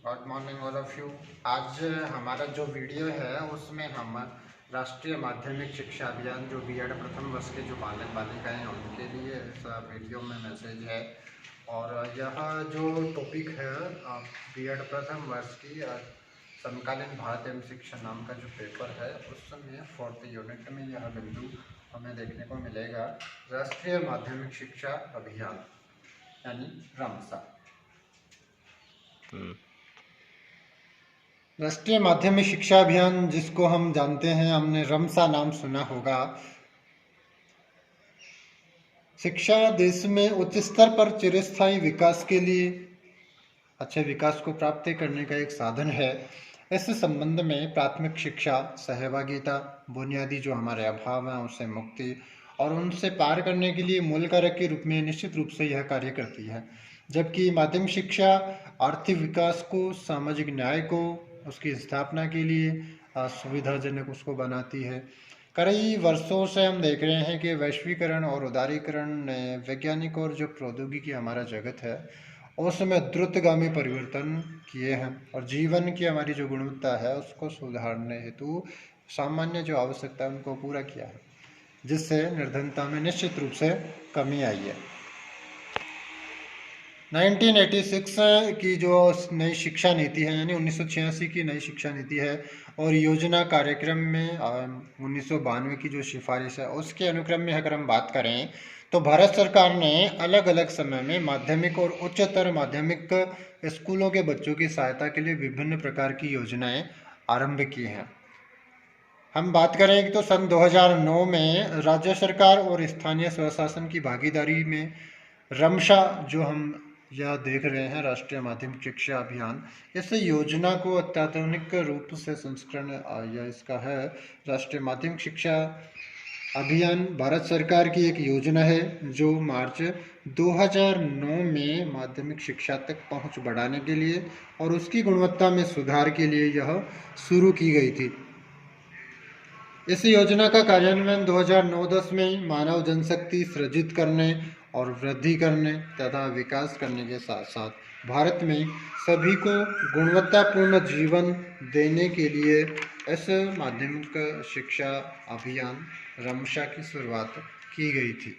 Good morning all of you. आज हमारा जो वीडियो है उसमें हम राष्ट्रीय माध्यमिक शिक्षा अभियान जो बीएड प्रथम वर्ष के जो बालक बालिकाएं हैं उनके लिए इस वीडियो में मैसेज है। और यह जो टॉपिक है बीएड प्रथम वर्ष की समकालीन भारत एवं शिक्षा नाम का जो पेपर है उसमें 4th यूनिट में यह बिंदु हमें देखने को मिलेगा। राष्ट्रीय माध्यमिक शिक्षा अभियान यानी रामसा। राष्ट्रीय माध्यमिक शिक्षा अभियान जिसको हम जानते हैं, हमने रमसा नाम सुना होगा। शिक्षा देश में उच्च स्तर पर चिरस्थायी विकास के लिए अच्छे विकास को प्राप्त करने का एक साधन है। इस संबंध में प्राथमिक शिक्षा, सहभागिता, बुनियादी जो हमारे अभाव हैं उससे मुक्ति और उनसे पार करने के लिए मूल कारक के रूप में निश्चित रूप से यह कार्य करती है। जबकि माध्यमिक शिक्षा आर्थिक विकास को, सामाजिक न्याय को, उसकी स्थापना के लिए सुविधाजनक उसको बनाती है। कई वर्षों से हम देख रहे हैं कि वैश्वीकरण और उदारीकरण ने वैज्ञानिक और जो प्रौद्योगिकी हमारा जगत है उसमें द्रुतगामी परिवर्तन किए हैं और जीवन की हमारी जो गुणवत्ता है उसको सुधारने हेतु सामान्य जो आवश्यकता है उनको पूरा किया है, जिससे निर्धनता में निश्चित रूप से कमी आई है। 1986 की जो नई शिक्षा नीति है यानी 1986 की नई शिक्षा नीति है और योजना कार्यक्रम में 1992 की जो सिफारिश है उसके अनुक्रम में अगर हम बात करें तो भारत सरकार ने अलग अलग समय में माध्यमिक और उच्चतर माध्यमिक स्कूलों के बच्चों की सहायता के लिए विभिन्न प्रकार की योजनाएं आरंभ की हैं। हम बात करें तो सन 2009 में राज्य सरकार और स्थानीय स्वशासन की भागीदारी में रमशा जो हम यह देख रहे हैं राष्ट्रीय माध्यमिक शिक्षा अभियान, इस योजना को अत्याधुनिक रूप से संस्करण या इसका है राष्ट्रीय माध्यमिक शिक्षा अभियान भारत सरकार की एक योजना है जो मार्च 2009 में माध्यमिक शिक्षा तक पहुंच बढ़ाने के लिए और उसकी गुणवत्ता में सुधार के लिए यह शुरू की गई थी। इस योजना का कार्यान्वयन 2009-10 में मानव जनशक्ति सृजित करने और वृद्धि करने तथा विकास करने के साथ साथ भारत में सभी को गुणवत्तापूर्ण जीवन देने के लिए इस माध्यमिक शिक्षा अभियान रमशा की शुरुआत की गई थी।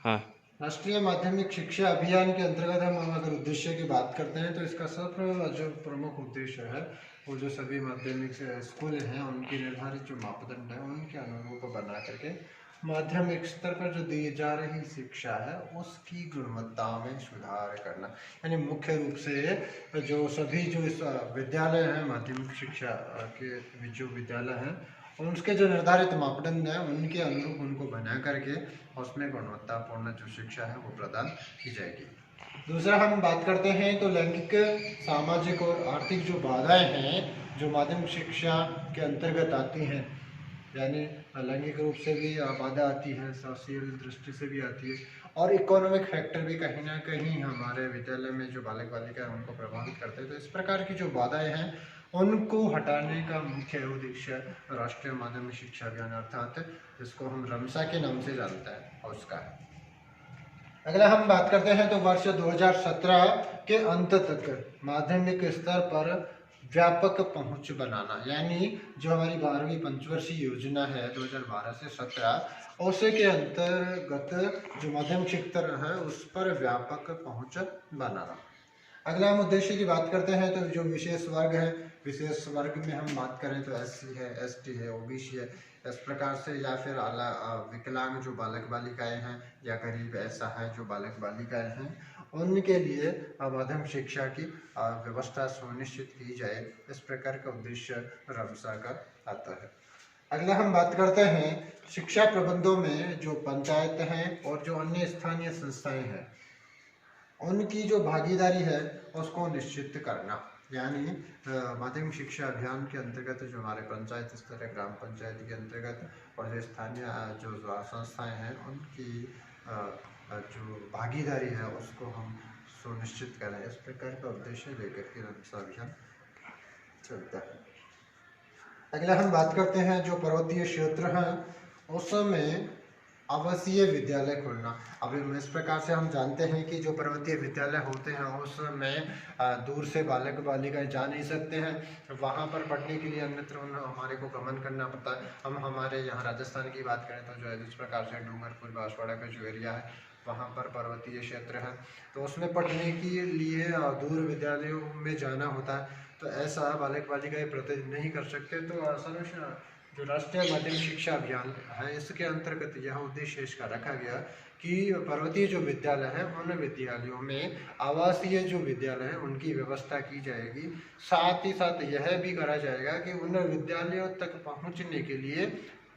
हाँ। राष्ट्रीय माध्यमिक शिक्षा अभियान के अंतर्गत हम अगर उद्देश्य की बात करते हैं तो इसका सब जो प्रमुख उद्देश्य है वो जो सभी माध्यमिक स्कूल हैं उनकी निर्धारित जो मापदंड है उनके अनुरूप बना करके माध्यमिक स्तर पर जो दी जा रही शिक्षा है उसकी गुणवत्ता में सुधार करना, यानी मुख्य रूप से जो सभी जो इस विद्यालय हैं माध्यमिक शिक्षा के जो विद्यालय हैं उसके जो निर्धारित मापदंड हैं उनके अनुरूप उनको बना करके उसमें गुणवत्तापूर्ण जो शिक्षा है वो प्रदान की जाएगी। दूसरा हम बात करते हैं तो लैंगिक, सामाजिक और आर्थिक जो बाधाएं हैं जो माध्यमिक शिक्षा के अंतर्गत आती हैं, यानी लैंगिक रूप से भी बाधा आती है, सोशल दृष्टि से भी आती है और इकोनॉमिक फैक्टर भी कहीं ना कहीं हमारे विद्यालय में जो बालक बालिका है उनको प्रभावित करते हैं। तो इस प्रकार की जो बाधाएं हैं उनको हटाने का मुख्य उद्देश्य राष्ट्रीय माध्यमिक शिक्षा अभियान अर्थात जिसको हम रमसा के नाम से जानते हैं उसका है। अगला हम बात करते हैं तो वर्ष 2017 के अंत तक माध्यमिक स्तर पर व्यापक पहुंच बनाना, यानी जो हमारी 12वीं पंचवर्षीय योजना है 2012 से 17 उसे के अंतर्गत जो माध्यमिक शिक्षा है उस पर व्यापक पहुंच बनाना। अगला हम उद्देश्य की बात करते हैं तो जो विशेष वर्ग है, विशेष वर्ग में हम बात करें तो SC है, ST है, OBC है, इस प्रकार से या फिर विकलांग जो बालक बालिकाएं हैं या गरीब ऐसा है जो बालक बालिकाएं हैं उनके लिए माध्यमिक शिक्षा की व्यवस्था सुनिश्चित की जाए, इस प्रकार का उद्देश्य रमसा का आता है। अगला हम बात करते हैं शिक्षा प्रबंधों में जो पंचायत हैं और जो अन्य स्थानीय संस्थाएं हैं उनकी जो भागीदारी है उसको निश्चित करना, यानी माध्यमिक शिक्षा अभियान के अंतर्गत जो हमारे पंचायत स्तर है, ग्राम पंचायत के अंतर्गत और जो स्थानीय जो संस्थाएं हैं उनकी जो भागीदारी है उसको हम सुनिश्चित करें, इस प्रकार का उद्देश्य लेकर के रमसा अभियान चलता है। अगला हम बात करते हैं जो पर्वतीय क्षेत्र हैं उसमें आवासीय विद्यालय खोलना। अभी इस प्रकार से हम जानते हैं कि जो पर्वतीय विद्यालय होते हैं उसमें दूर से बालक बालिकाएं जा नहीं सकते हैं, वहाँ पर पढ़ने के लिए अन्यत्र हमारे को गमन करना पड़ता है। हम हमारे यहाँ राजस्थान की बात करें तो जो है जिस प्रकार से डूंगरपुर बांसवाड़ा का जो एरिया है वहाँ पर पर्वतीय क्षेत्र है, तो उसमें पढ़ने के लिए दूर विद्यालयों में जाना होता है। तो ऐसा बालक बालिकाएं प्रतिदिन नहीं कर सकते। तो सर्वेक्षण जो राष्ट्रीय माध्यमिक शिक्षा अभियान है इसके अंतर्गत यह उद्देश्य इसका रखा गया कि पर्वतीय जो विद्यालय है उन विद्यालयों में आवासीय जो विद्यालय है उनकी व्यवस्था की जाएगी। साथ ही साथ यह भी करा जाएगा कि उन विद्यालयों तक पहुंचने के लिए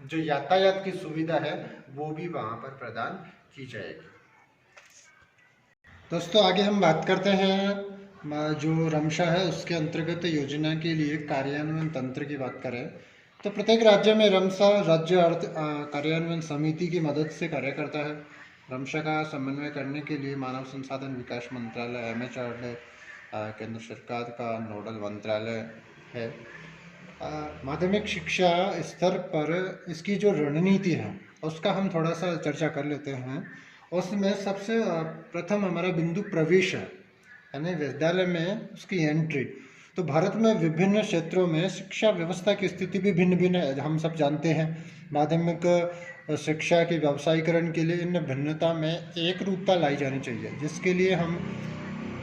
जो यातायात की सुविधा है वो भी वहां पर प्रदान की जाएगी। दोस्तों आगे हम बात करते हैं जो रमशा है उसके अंतर्गत योजना के लिए कार्यान्वयन तंत्र की बात करें तो प्रत्येक राज्य में रमसा राज्य अर्थ कार्यान्वयन समिति की मदद से कार्य करता है। रमशा का समन्वय करने के लिए मानव संसाधन विकास मंत्रालय MHRD केंद्र सरकार का नोडल मंत्रालय है। माध्यमिक शिक्षा स्तर पर इसकी जो रणनीति है उसका हम थोड़ा सा चर्चा कर लेते हैं। उसमें सबसे प्रथम हमारा बिंदु प्रवेश है, यानी विद्यालय में उसकी एंट्री। तो भारत में विभिन्न क्षेत्रों में शिक्षा व्यवस्था की स्थिति भी भिन्न भिन्न है, हम सब जानते हैं। माध्यमिक शिक्षा के व्यावसायीकरण के लिए इन भिन्नता में एक रूपता लाई जानी चाहिए, जिसके लिए हम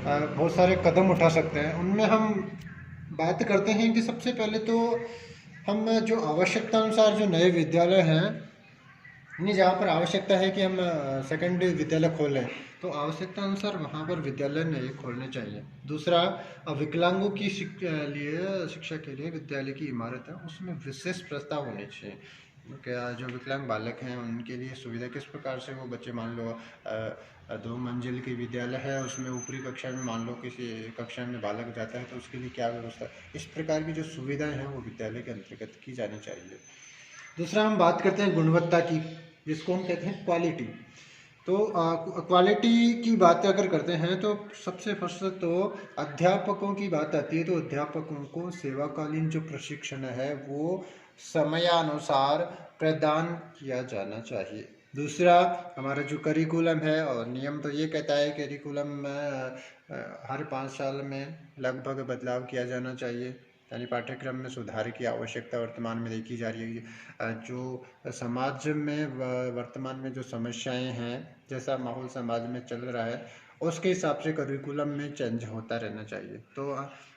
बहुत सारे कदम उठा सकते हैं। उनमें हम बात करते हैं कि सबसे पहले तो हम जो आवश्यकता अनुसार जो नए विद्यालय हैं, नहीं जहाँ पर आवश्यकता है कि हम सेकेंडरी विद्यालय खोलें तो आवश्यकता अनुसार वहाँ पर विद्यालय नए खोलने चाहिए। दूसरा, विकलांगों की शिक्षा के लिए विद्यालय की इमारत है उसमें विशेष प्रस्ताव होने चाहिए। क्या जो विकलांग बालक हैं उनके लिए सुविधा किस प्रकार से वो बच्चे, मान लो 2 मंजिल की विद्यालय है उसमें ऊपरी कक्षा में मान लो किसी कक्षा में बालक जाता है तो उसके लिए क्या व्यवस्था, इस प्रकार की जो सुविधाएं हैं वो विद्यालय के अंतर्गत की जानी चाहिए। दूसरा हम बात करते हैं गुणवत्ता की, जिसको हम कहते हैं क्वालिटी। तो क्वालिटी की बात अगर करते हैं तो सबसे फर्स्ट तो अध्यापकों की बात आती है तो अध्यापकों को सेवाकालीन जो प्रशिक्षण है वो समयानुसार प्रदान किया जाना चाहिए। दूसरा, हमारा जो करिकुलम है और नियम तो ये कहता है करिकुलम में हर 5 साल में लगभग बदलाव किया जाना चाहिए, यानी पाठ्यक्रम में सुधार की आवश्यकता वर्तमान में देखी जा रही है। जो समाज में वर्तमान में जो समस्याएं हैं, जैसा माहौल समाज में चल रहा है उसके हिसाब से करिकुलम में चेंज होता रहना चाहिए। तो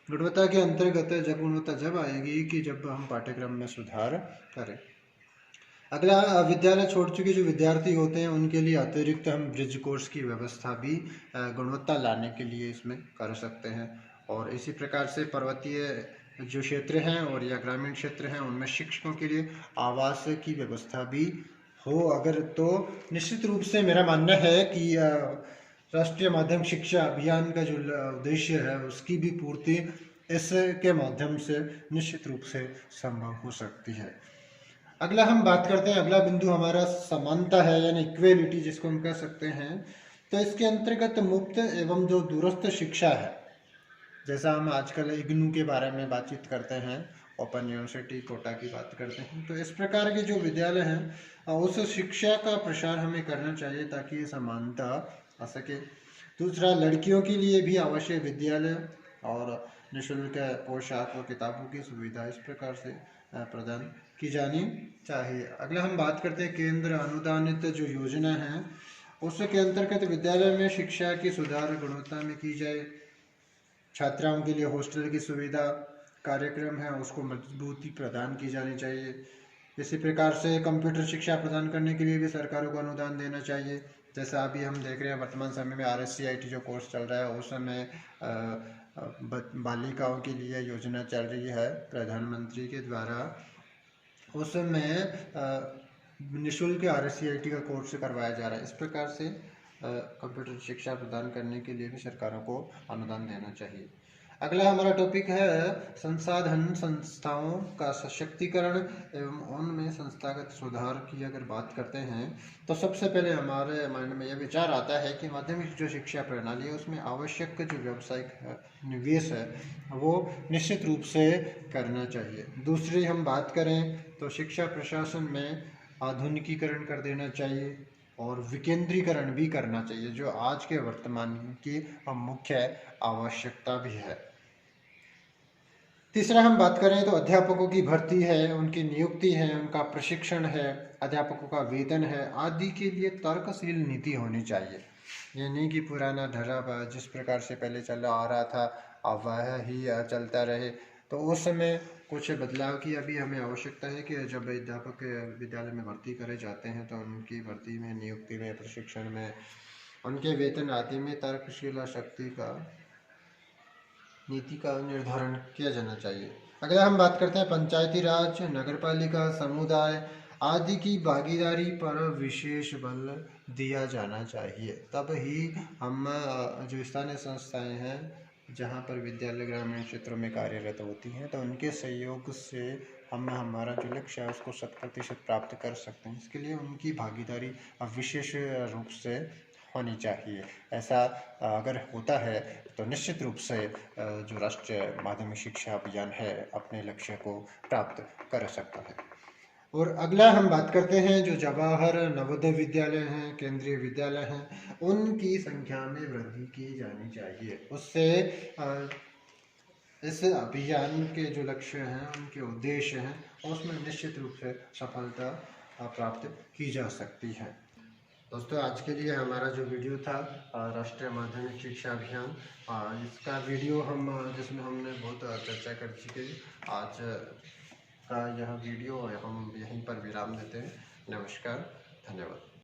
गुणवत्ता के अंतर्गत जब गुणवत्ता जब आएगी कि जब हम पाठ्यक्रम में सुधार करें। अगला, विद्यालय छोड़ चुके जो विद्यार्थी होते हैं उनके लिए अतिरिक्त हम ब्रिज कोर्स की व्यवस्था भी गुणवत्ता लाने के लिए इसमें कर सकते हैं। और इसी प्रकार से पर्वतीय जो क्षेत्र हैं और या ग्रामीण क्षेत्र हैं उनमें शिक्षकों के लिए आवास की व्यवस्था भी हो अगर, तो निश्चित रूप से मेरा मानना है कि राष्ट्रीय माध्यमिक शिक्षा अभियान का जो उद्देश्य है उसकी भी पूर्ति इसके माध्यम से निश्चित रूप से संभव हो सकती है। अगला हम बात करते हैं, अगला बिंदु हमारा समानता है यानी इक्वेलिटी जिसको हम कह सकते हैं। तो इसके अंतर्गत मुफ्त एवं जो दूरस्थ शिक्षा है, जैसा हम आजकल इग्नू के बारे में बातचीत करते हैं, ओपन यूनिवर्सिटी कोटा की बात करते हैं, तो इस प्रकार के जो विद्यालय हैं उस शिक्षा का प्रसार हमें करना चाहिए ताकि ये समानता आ सके। दूसरा, लड़कियों के लिए भी आवश्यक विद्यालय और निःशुल्क पोशाक और किताबों की सुविधा इस प्रकार से प्रदान की जानी चाहिए। अगला हम बात करते हैं केंद्र अनुदानित जो योजना है उसके अंतर्गत विद्यालय में शिक्षा की सुधार गुणवत्ता में की जाए। छात्राओं के लिए हॉस्टल की सुविधा कार्यक्रम है उसको मजबूती प्रदान की जानी चाहिए। इसी प्रकार से कंप्यूटर शिक्षा प्रदान करने के लिए भी सरकारों को अनुदान देना चाहिए। जैसा अभी हम देख रहे हैं वर्तमान समय में RSCIT जो कोर्स चल रहा है उस समय बालिकाओं के लिए योजना चल रही है प्रधानमंत्री के द्वारा, उसमें निःशुल्क RSCIT का कोर्स करवाया जा रहा है। इस प्रकार से कंप्यूटर शिक्षा प्रदान करने के लिए भी सरकारों को अनुदान देना चाहिए। अगला हमारा टॉपिक है संसाधन संस्थाओं का सशक्तिकरण एवं उनमें संस्थागत सुधार की अगर बात करते हैं तो सबसे पहले हमारे माइंड में यह विचार आता है कि माध्यमिक जो शिक्षा प्रणाली है उसमें आवश्यक जो व्यावसायिक निवेश है वो निश्चित रूप से करना चाहिए। दूसरी हम बात करें तो शिक्षा प्रशासन में आधुनिकीकरण कर देना चाहिए और विकेंद्रीकरण भी करना चाहिए, जो आज के वर्तमान की मुख्य आवश्यकता भी है। तीसरा हम बात करें तो अध्यापकों की भर्ती है, उनकी नियुक्ति है, उनका प्रशिक्षण है, अध्यापकों का वेतन है आदि के लिए तर्कशील नीति होनी चाहिए। ये नहीं कि पुराना ढर्रा जिस प्रकार से पहले चला आ रहा था अब वह ही चलता रहे। तो उस समय कुछ बदलाव की अभी हमें आवश्यकता है कि जब अध्यापक विद्यालय में भर्ती करे जाते हैं तो उनकी भर्ती में, नियुक्ति में, प्रशिक्षण में, उनके वेतन आदि में तर्कशील शक्ति का नीति का निर्धारण किया जाना चाहिए। अगर हम बात करते हैं पंचायती राज, नगरपालिका, समुदाय आदि की भागीदारी पर विशेष बल दिया जाना चाहिए, तब ही हम जो स्थानीय संस्थाएं हैं जहां पर विद्यालय ग्रामीण क्षेत्रों में कार्यरत होती हैं तो उनके सहयोग से हम हमारा जो लक्ष्य है उसको 100% प्राप्त कर सकते हैं। इसके लिए उनकी भागीदारी विशेष रूप से होनी चाहिए। ऐसा अगर होता है तो निश्चित रूप से जो राष्ट्रीय माध्यमिक शिक्षा अभियान है अपने लक्ष्य को प्राप्त कर सकता है। और अगला हम बात करते हैं जो जवाहर नवोदय विद्यालय हैं, केंद्रीय विद्यालय हैं, उनकी संख्या में वृद्धि की जानी चाहिए। उससे इस अभियान के जो लक्ष्य हैं, उनके उद्देश्य हैं, उसमें निश्चित रूप से सफलता प्राप्त की जा सकती है। दोस्तों, आज के लिए हमारा जो वीडियो था राष्ट्रीय माध्यमिक शिक्षा अभियान, इसका वीडियो जिसमें हमने बहुत चर्चा कर चुके। आज का यह वीडियो हम यहीं पर विराम देते हैं। नमस्कार, धन्यवाद।